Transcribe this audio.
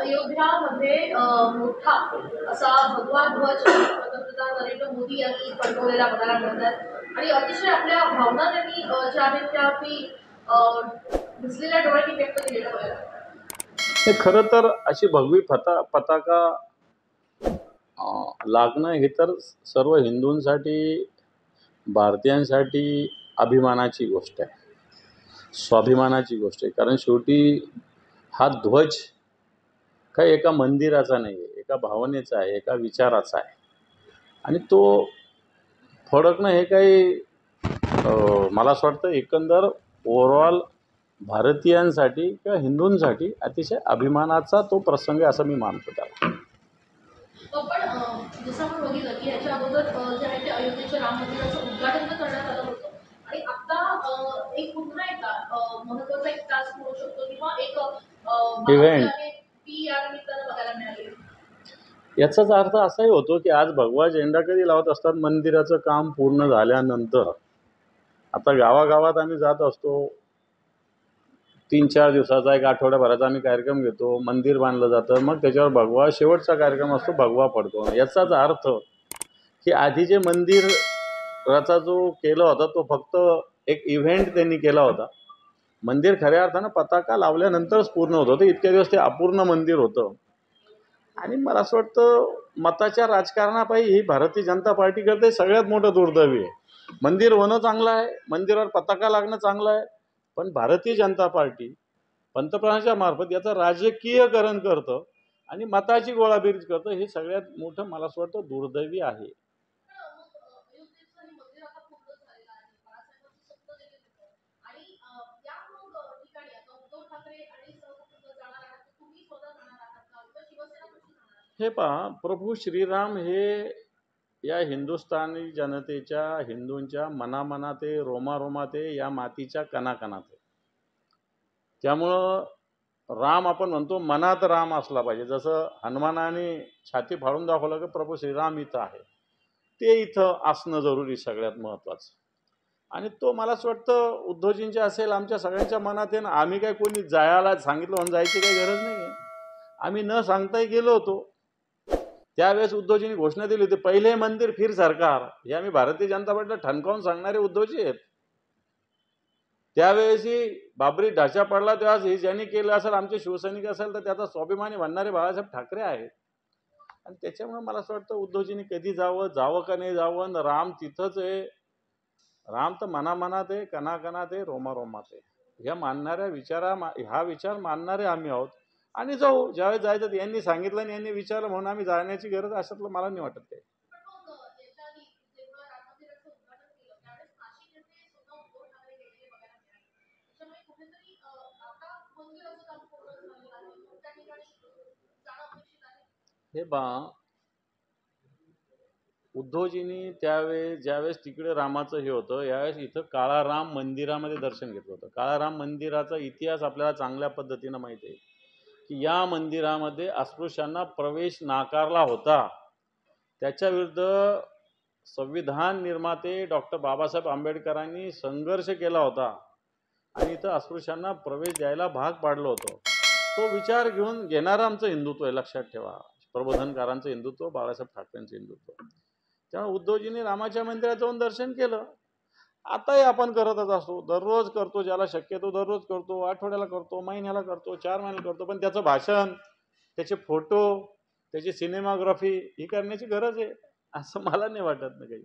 अयोध्यामध्ये मोठा असा भगवा ध्वज पंतप्रधान नरेंद्र मोदी यांनी फडकवलेला बघायला मिळतात आणि अतिशय आपल्या भावना त्यांनी ज्या आहेत त्या दिसलेल्या डोळ्यांनी व्यक्त केलेल्या बघायला मिळतात। हे खरं तर अशी भगवी पताका लागणं हे तर सर्व हिंदूंसाठी भारतीयांसाठी अभिमानाची गोष्ट आहे, स्वाभिमानाची गोष्ट आहे। कारण शेवटी हा ध्वज काही एका मंदिराचा नाही आहे, एका भावनेचा आहे, एका विचाराचा आहे आणि तो फडकणं हे काही मला असं वाटतं एकंदर ओव्हरऑल भारतीयांसाठी किंवा हिंदूंसाठी अतिशय अभिमानाचा तो प्रसंग आहे असं मी मानतो त्याला। पण जसं आपण बघितलं की याच्या अगोदर जे आहे ते अयोध्येच्या राम मंदिराचं उद्घाटन तर करण्यात आलं होतं आणि आता एक पुन्हा एकदा महत्त्वाचा एक टास्क म्हणू शकतो किंवा एक इव्हेंट ती या निमित्तानं बघायला मिळाली। याचाच अर्थ असाही होतो की आज भगवा झेंडा कधी लावत असतात मंदिराचं काम पूर्ण झाल्यानंतर। आता गावागावात आम्ही जात असतो, 3-4 दिवसाचा एक आठवड्याभराचा आम्ही कार्यक्रम घेतो, मंदिर बांधलं जातं, मग त्याच्यावर भगवा शेवटचा कार्यक्रम असतो भगवा फडकवणं। याचाच अर्थ की आधी जे मंदिराचा जो केला होता तो फक्त एक इव्हेंट त्यांनी केला होता। मंदिर खऱ्या अर्थानं पताका लावल्यानंतरच पूर्ण होतं, तर इतक्या दिवस ते अपूर्ण मंदिर होतं आणि मला असं वाटतं मताच्या राजकारणापायी ही भारतीय जनता पार्टी करते सगळ्यात मोठं दुर्दैवी आहे। मंदिर होणं चांगलं आहे, मंदिरावर पताका लागणं चांगलं आहे, पण भारतीय जनता पार्टी पंतप्रधानांच्या मार्फत याचं राजकीयकरण करतं आणि मताची गोळाबेरीज करतं, हे सगळ्यात मोठं मला असं वाटतं दुर्दैवी आहे। हे पहा, प्रभू श्रीराम हे या हिंदुस्थानी जनतेच्या हिंदूंच्या मनामनात आहे, रोमारोमात आहे, या मातीच्या कणाकणात आहे। त्यामुळं राम आपण म्हणतो मनात राम असला पाहिजे। जसं हनुमानाने छाती फाडून दाखवलं की प्रभू श्रीराम इथं आहे, ते इथं असणं जरुरी सगळ्यात महत्त्वाचं। आणि तो मला असं वाटतं उद्धवजींच्या असेल, आमच्या सगळ्यांच्या मनात आहे ना। आम्ही काय कोणी जायला सांगितलं म्हणून जायची काही गरज नाही आहे, आम्ही न सांगताही गेलो होतो। त्यावेळेस उद्धवजींनी घोषणा दिली होती, पहिले मंदिर फिर सरकार। हे आम्ही भारतीय जनता पार्टीला ठणकावून सांगणारे उद्धवजी आहेत। त्यावेळेसही बाबरी ढाचा पडला तेव्हा हे ज्यांनी केलं असेल, आमचे शिवसैनिक असेल, तर त्याचा स्वाभिमानी म्हणणारे बाळासाहेब ठाकरे आहेत। आणि त्याच्यामुळे मला असं वाटतं उद्धवजींनी कधी जावं का नाही जावं, राम तिथंच आहे। राम तर मनामनात आहे, कणाकणात आहे, रोमारोमात आहे। ह्या मानणाऱ्या हा विचार मानणारे आम्ही आहोत आणि जाऊ ज्यावेळेस जायचं। यांनी सांगितलं आणि यांनी विचारलं म्हणून आम्ही जाण्याची गरज अशातलं मला नाही वाटत काही। हे बा, उद्धवजींनी ज्यावेळेस तिकडे रामाचं हे होतं, यावेळेस इथं काळा राम मंदिरामध्ये दर्शन घेतलं होतं। काळा राम मंदिराचा इतिहास आपल्याला चांगल्या पद्धतीनं माहिती आहे की या मंदिरामध्ये अस्पृश्यांना प्रवेश नाकारला होता। त्याच्या विरुद्ध संविधान निर्माते डॉक्टर बाबासाहेब आंबेडकरांनी संघर्ष केला होता आणि इथं अस्पृश्यांना प्रवेश द्यायला भाग पाडलं होतं। तो विचार घेणारं आमचं हिंदुत्व आहे, लक्षात ठेवा। प्रबोधनकारांचं हिंदुत्व, बाळासाहेब ठाकरेंचं हिंदुत्व। त्यामुळे उद्धवजींनी रामाच्या मंदिरात जाऊन दर्शन केलं। आताही आपण करतच असतो, दररोज करतो, ज्याला शक्यतो दररोज करतो, आठवड्याला करतो, महिन्याला करतो, 4 महिन्याला करतो। पण त्याचं भाषण, त्याचे फोटो, त्याची सिनेमाग्राफी ही करण्याची गरज आहे असं मला नाही वाटत ना काही।